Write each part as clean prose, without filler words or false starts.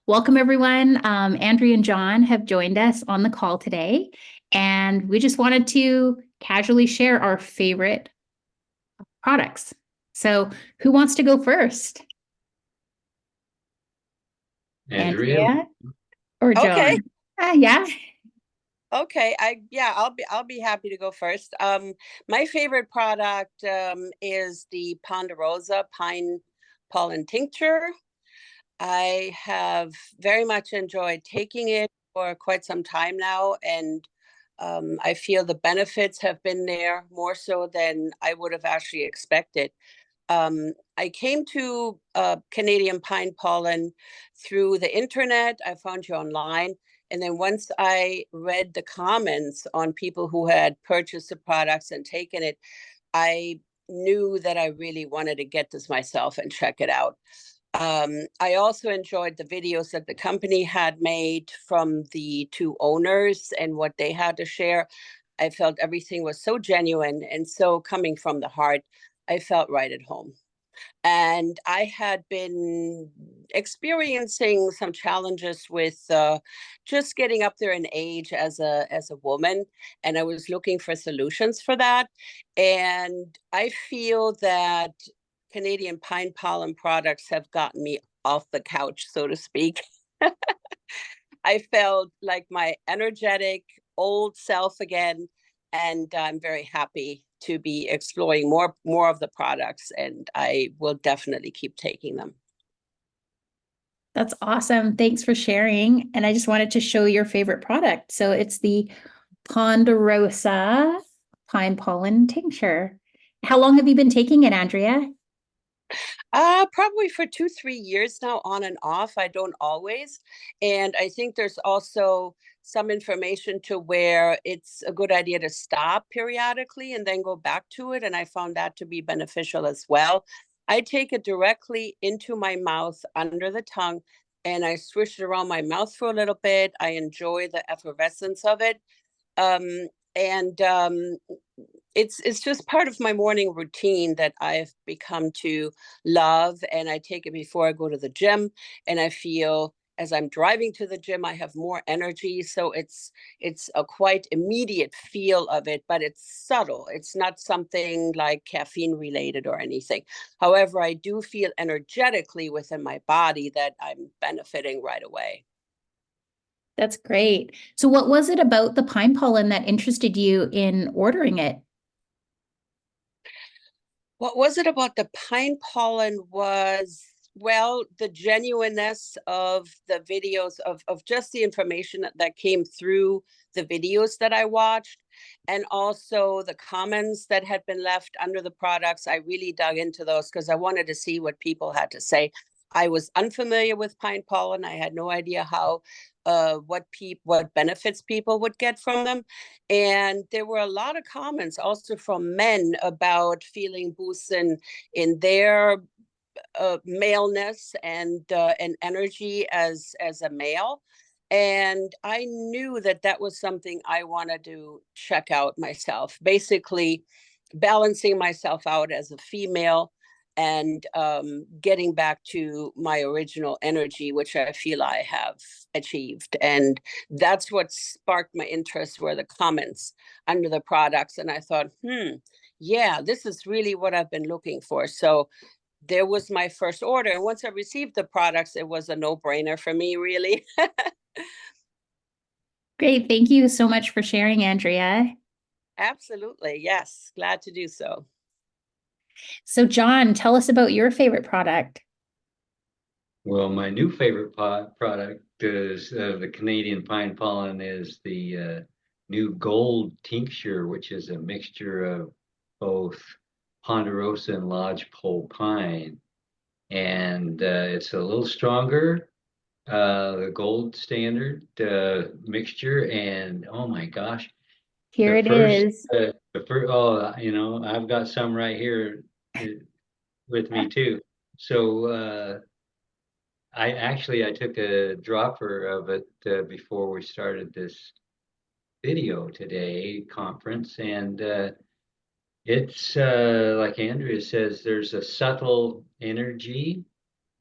Welcome, everyone. Andrea and John have joined us on the call today, and we just wanted to casually share our favorite products. So, who wants to go first? Andrea. Andrea or Okay. John? Yeah. Okay. I'll be happy to go first. My favorite product is the Ponderosa Pine Pollen Tincture. I have very much enjoyed taking it for quite some time now, and I feel the benefits have been there more so than I would have actually expected. I came to Canadian Pine Pollen through the internet. I found you online. And then once I read the comments on people who had purchased the products and taken it, I knew that I really wanted to get this myself and check it out. I also enjoyed the videos that the company had made from the two owners and what they had to share. I felt everything was so genuine and so coming from the heart. I felt right at home. And I had been experiencing some challenges with just getting up there in age as a woman, and I was looking for solutions for that. And I feel that Canadian Pine Pollen products have gotten me off the couch, so to speak. I felt like my energetic old self again, and I'm very happy to be exploring more of the products, and I will definitely keep taking them. That's awesome. Thanks for sharing. And I just wanted to show your favorite product. So it's the Ponderosa Pine Pollen Tincture. How long have you been taking it, Andrea? Probably for 2, 3 years now, on and off. I don't always. And I think there's also some information to where it's a good idea to stop periodically and then go back to it. And I found that to be beneficial as well. I take it directly into my mouth under the tongue and I swish it around my mouth for a little bit. I enjoy the effervescence of it. Um, and it's just part of my morning routine that I've become to love, and I take it before I go to the gym, and I feel as I'm driving to the gym I have more energy, so it's a quite immediate feel of it, but it's subtle. It's not something like caffeine related or anything. However, I do feel energetically within my body that I'm benefiting right away. That's great. So what was it about the pine pollen that interested you in ordering it? What was it about the pine pollen was, well, the genuineness of the videos of just the information that came through the videos that I watched, and also the comments that had been left under the products. I really dug into those because I wanted to see what people had to say. I was unfamiliar with pine pollen. I had no idea how what benefits people would get from them. And there were a lot of comments also from men about feeling boosts in their maleness and energy as a male. And I knew that that was something I wanted to check out myself. Basically, balancing myself out as a female and getting back to my original energy, which I feel I have achieved. And that's what sparked my interest were the comments under the products. And I thought, yeah, this is really what I've been looking for. So there was my first order. And once I received the products, it was a no-brainer for me, really. Great. Thank you so much for sharing, Andrea. Absolutely. Yes. Glad to do so. So John, tell us about your favorite product. Well, my new favorite product is the Canadian Pine Pollen is the new gold tincture, which is a mixture of both Ponderosa and lodgepole pine. And it's a little stronger, the gold standard mixture. And oh my gosh, Here the it first, is. oh, I've got some right here with me too. So I took a dropper of it before we started this video today conference, and it's like Andrea says, there's a subtle energy,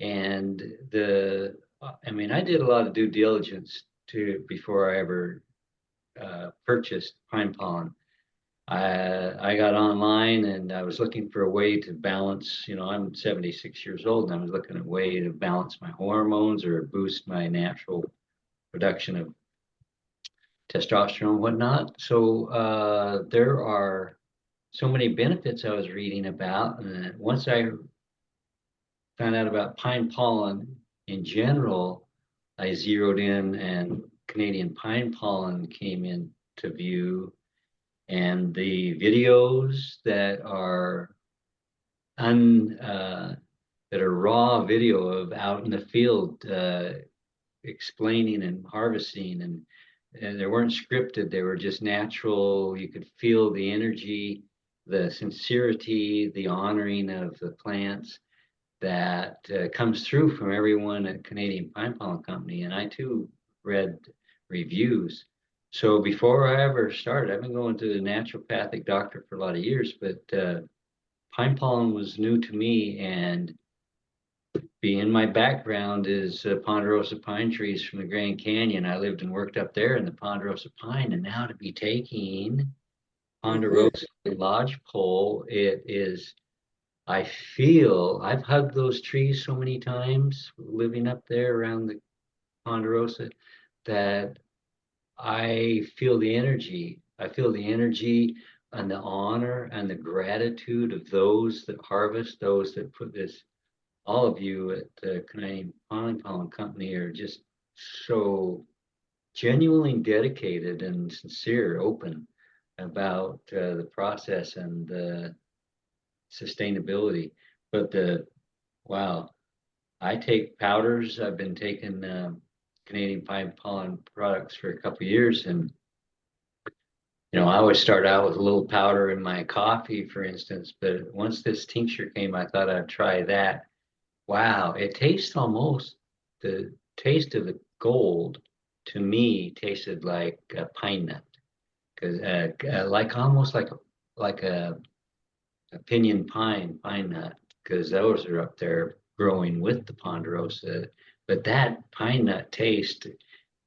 and the I mean, I did a lot of due diligence before I ever purchased pine pollen. I got online and I was looking for a way to balance, I'm 76 years old and I was looking at a way to balance my hormones or boost my natural production of testosterone and whatnot. So there are so many benefits I was reading about. And once I found out about pine pollen in general, I zeroed in and Canadian pine pollen came into view. And the videos that are that are raw video of out in the field explaining and harvesting, and they weren't scripted, they were just natural. You could feel the energy, the sincerity, the honoring of the plants that comes through from everyone at Canadian Pine Pollen Company. And I too read reviews. So before I ever started, I've been going to the naturopathic doctor for a lot of years, but pine pollen was new to me. And being my background is Ponderosa pine trees from the Grand Canyon. I lived and worked up there in the Ponderosa pine, and now to be taking Ponderosa lodgepole, it is, I feel, I've hugged those trees so many times living up there around the Ponderosa that I feel the energy. I feel the energy and the honor and the gratitude of those that harvest, those that put this. All of you at the Canadian Pine Pollen Company are just so genuinely dedicated and sincere, open about the process and the sustainability. But wow, I take powders. I've been taking Canadian Pine Pollen products for a couple of years, and I always start out with a little powder in my coffee, for instance. But once this tincture came, I thought I'd try that. Wow, it tastes almost, the taste of the gold to me tasted like a pine nut, because like almost like a pinyon pine nut, because those are up there growing with the ponderosa. But that pine nut taste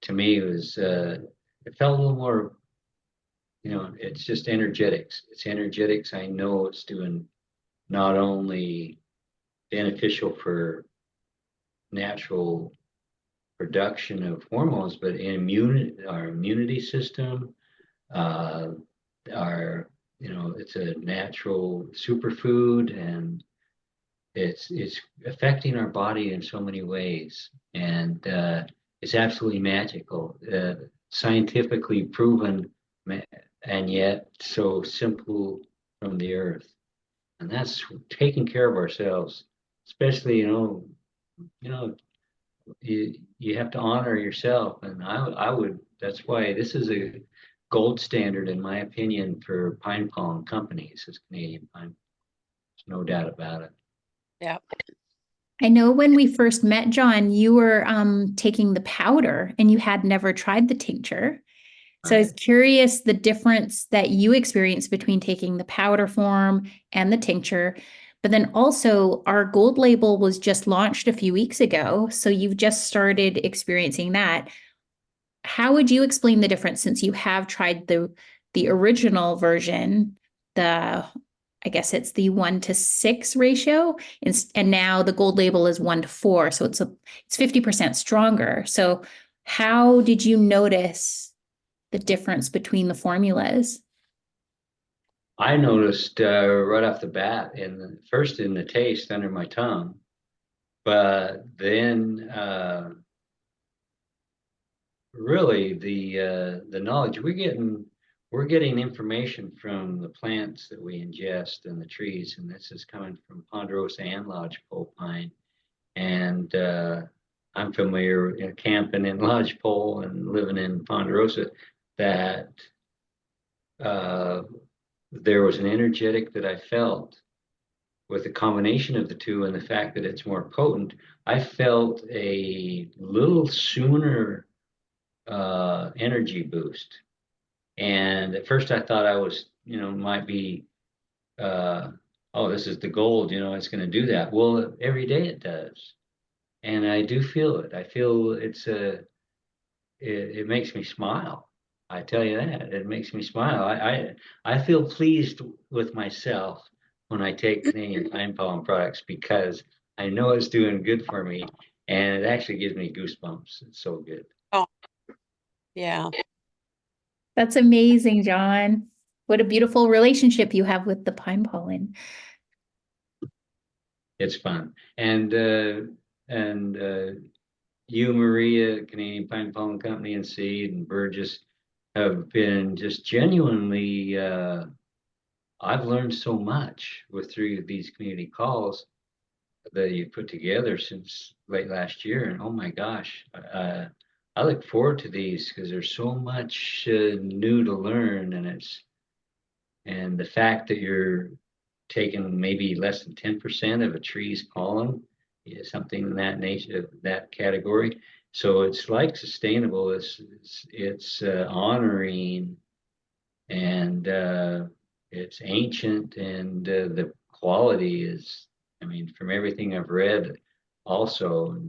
to me was it felt a little more, it's just energetics. It's energetics. I know it's doing not only beneficial for natural production of hormones, but our immunity system, uh, our, it's a natural superfood, and it's affecting our body in so many ways, and it's absolutely magical, scientifically proven, and yet so simple from the earth. And that's taking care of ourselves, especially, you have to honor yourself. And I would, that's why this is a gold standard, in my opinion, for pine pollen companies, is Canadian Pine. There's no doubt about it. Yeah. I know when we first met, John, you were taking the powder and you had never tried the tincture. So I was curious the difference that you experienced between taking the powder form and the tincture. But then also, our gold label was just launched a few weeks ago. So you've just started experiencing that. How would you explain the difference, since you have tried the original version, I guess it's the 1:6 ratio, and now the gold label is 1:4, so it's 50% stronger. So how did you notice the difference between the formulas? I noticed right off the bat, first in the taste under my tongue, but then really the knowledge we're getting information from the plants that we ingest and the trees, and this is coming from Ponderosa and lodgepole pine. And I'm familiar, camping in lodgepole and living in Ponderosa, that there was an energetic that I felt with the combination of the two, and the fact that it's more potent. I felt a little sooner energy boost. And at first I thought I was, might be, oh, this is the gold, it's going to do that. Well, every day it does. And I do feel it. I feel it makes me smile. I tell you that, it makes me smile. I feel pleased with myself when I take Canadian Pine Pollen products because I know it's doing good for me, and it actually gives me goosebumps. It's so good. Oh, yeah. That's amazing, John. What a beautiful relationship you have with the pine pollen. It's fun. And you, Maria, Canadian Pine Pollen Company and Seed and Burgess have been just genuinely I've learned so much with through these community calls that you put together since late last year. And oh my gosh, I look forward to these because there's so much new to learn, and the fact that you're taking maybe less than 10% of a tree's pollen is something in that nature, that category. So it's like sustainable. It's honoring, and it's ancient, and the quality is, I mean, from everything I've read also,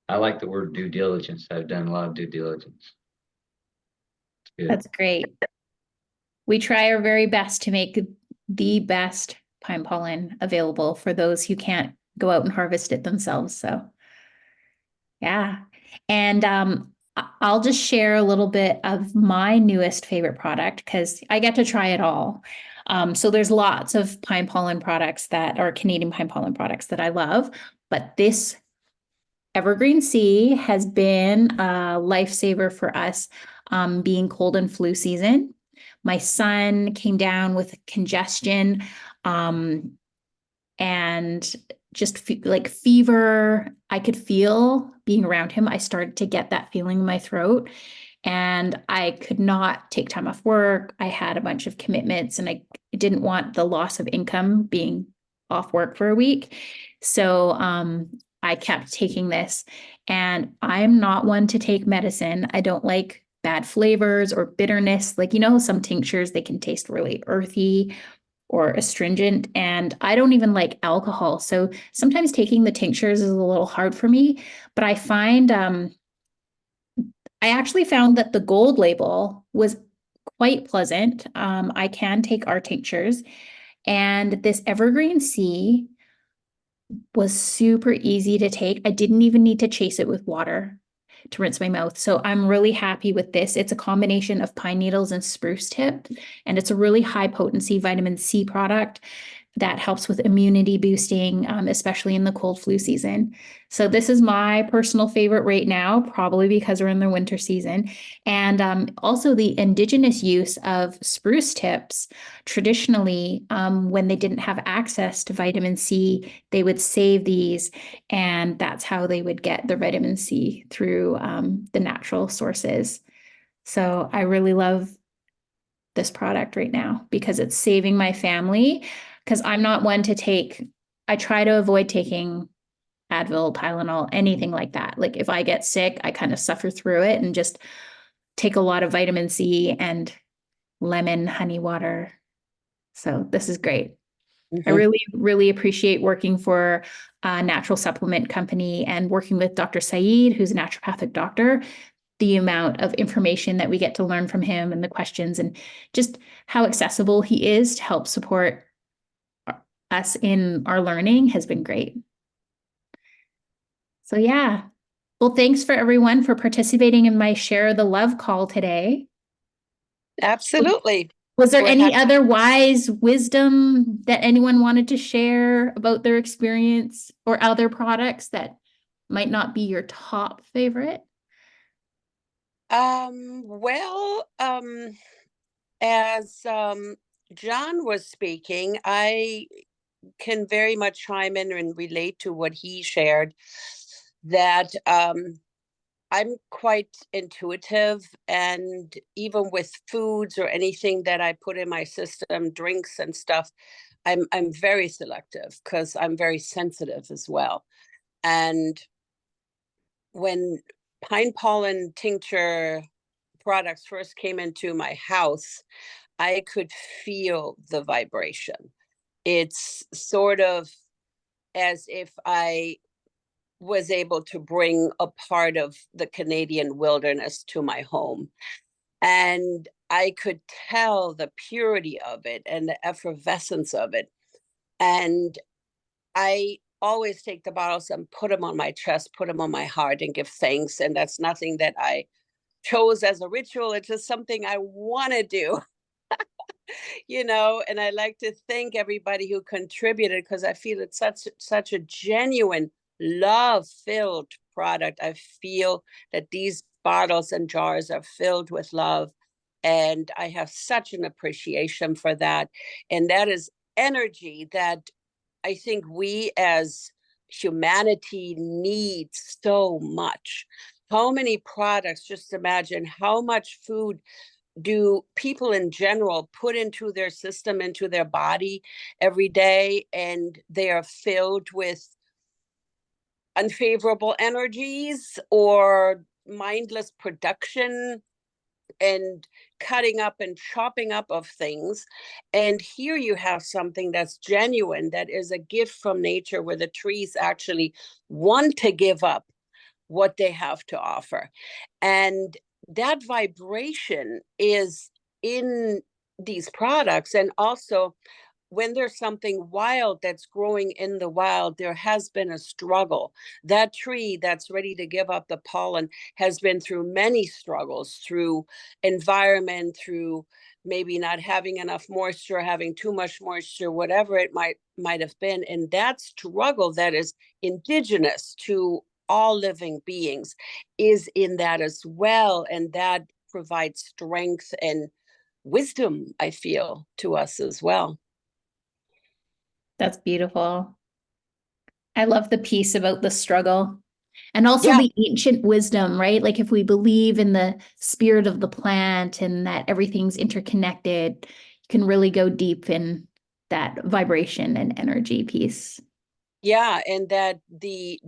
I like the word due diligence. I've done a lot of due diligence. It's good. That's great. We try our very best to make the best pine pollen available for those who can't go out and harvest it themselves. So, yeah. And I'll just share a little bit of my newest favorite product because I get to try it all. So there's lots of pine pollen products that are Canadian pine pollen products that I love, but this Evergreen C has been a lifesaver for us, being cold and flu season. My son came down with congestion, and just like fever. I could feel being around him. I started to get that feeling in my throat, and I could not take time off work. I had a bunch of commitments, and I didn't want the loss of income being off work for a week. So I kept taking this, and I'm not one to take medicine. I don't like bad flavors or bitterness. Like, some tinctures, they can taste really earthy or astringent, and I don't even like alcohol. So sometimes taking the tinctures is a little hard for me, but I actually found that the gold label was quite pleasant. I can take our tinctures, and this Evergreen C was super easy to take. I didn't even need to chase it with water to rinse my mouth. So I'm really happy with this. It's a combination of pine needles and spruce tip, and it's a really high potency vitamin C product that helps with immunity boosting, especially in the cold flu season. So this is my personal favorite right now, probably because we're in the winter season. And also the indigenous use of spruce tips. Traditionally, when they didn't have access to vitamin C, they would save these, and that's how they would get the vitamin C through the natural sources. So I really love this product right now because it's saving my family, because I'm not one to take, I try to avoid taking Advil, Tylenol, anything like that. Like if I get sick, I kind of suffer through it and just take a lot of vitamin C and lemon honey water. So this is great. I really, really appreciate working for a natural supplement company and working with Dr. Saeed, who's a naturopathic doctor. The amount of information that we get to learn from him and the questions and just how accessible he is to help support us in our learning has been great. So yeah. Well, thanks for everyone for participating in my Share the Love call today. Absolutely. Was there We're any happy. other wise wisdom that anyone wanted to share about their experience or other products that might not be your top favorite? Well, as John was speaking, I can very much chime in and relate to what he shared, that I'm quite intuitive, and even with foods or anything that I put in my system, drinks and stuff, I'm very selective because I'm very sensitive as well. And when pine pollen tincture products first came into my house, I could feel the vibration. It's sort of as if I was able to bring a part of the Canadian wilderness to my home. And I could tell the purity of it and the effervescence of it. And I always take the bottles and put them on my chest, put them on my heart, and give thanks. And that's nothing that I chose as a ritual. It's just something I want to do, and I like to thank everybody who contributed, because I feel it's such a genuine, love-filled product. I feel that these bottles and jars are filled with love, and I have such an appreciation for that. And that is energy that I think we as humanity need so much. How many products, just imagine how much food do people in general put into their system, into their body every day, and they are filled with unfavorable energies or mindless production and cutting up and chopping up of things. And here you have something that's genuine, that is a gift from nature, where the trees actually want to give up what they have to offer. And that vibration is in these products. And also, when there's something wild that's growing in the wild, there has been a struggle. That tree that's ready to give up the pollen has been through many struggles, through environment, through maybe not having enough moisture, having too much moisture, whatever it might have been. And that struggle that is indigenous to all living beings is in that as well. And that provides strength and wisdom, I feel, to us as well. That's beautiful. I love the piece about the struggle and also Yeah. the ancient wisdom, right? Like if we believe in the spirit of the plant and that everything's interconnected, you can really go deep in that vibration and energy piece. Yeah, and that the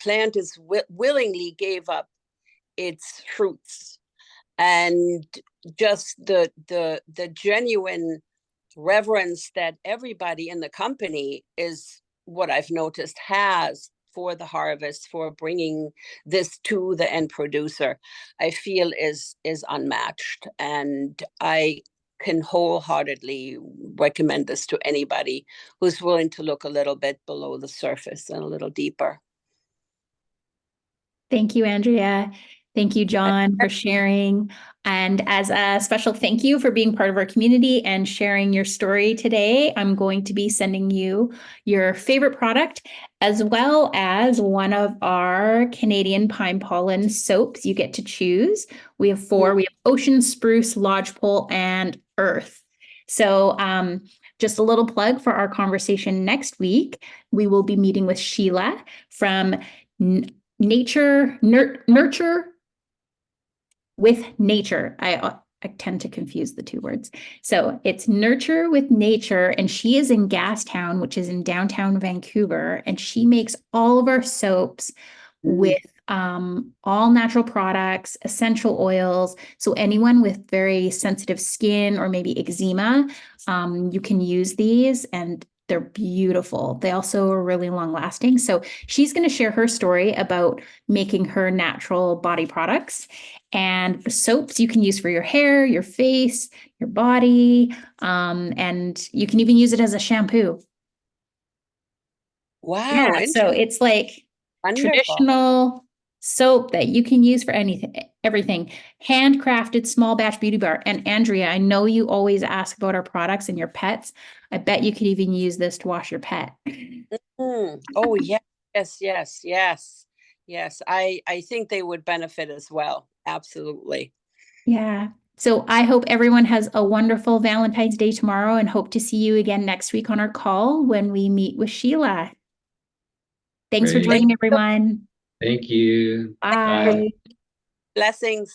plant is willingly gave up its fruits, and just the genuine reverence that everybody in the company, is what I've noticed, has for the harvest, for bringing this to the end producer, I feel is unmatched. And I can wholeheartedly recommend this to anybody who's willing to look a little bit below the surface and a little deeper. Thank you, Andrea. Thank you, John, for sharing. And as a special thank you for being part of our community and sharing your story today, I'm going to be sending you your favorite product, as well as one of our Canadian Pine Pollen soaps you get to choose. We have 4. We have Ocean, Spruce, Lodgepole, and Earth. So just a little plug for our conversation next week. We will be meeting with Sheila from Nurture with Nature. I tend to confuse the 2 words. So it's Nurture with Nature, and she is in Gastown, which is in downtown Vancouver, and she makes all of our soaps with all natural products, essential oils. So anyone with very sensitive skin or maybe eczema, you can use these, and they're beautiful. They also are really long lasting. So she's going to share her story about making her natural body products and the soaps you can use for your hair, your face, your body, and you can even use it as a shampoo. Wow. Yeah, so it's like Wonderful. traditional soap that you can use for anything, everything. Handcrafted small batch beauty bar. And Andrea, I know you always ask about our products and your pets. I bet you could even use this to wash your pet. Oh, yes. I think they would benefit as well. Absolutely. Yeah. So I hope everyone has a wonderful Valentine's Day tomorrow, and hope to see you again next week on our call when we meet with Sheila. Thanks for Great. joining, everyone. Thank you. Bye. Blessings.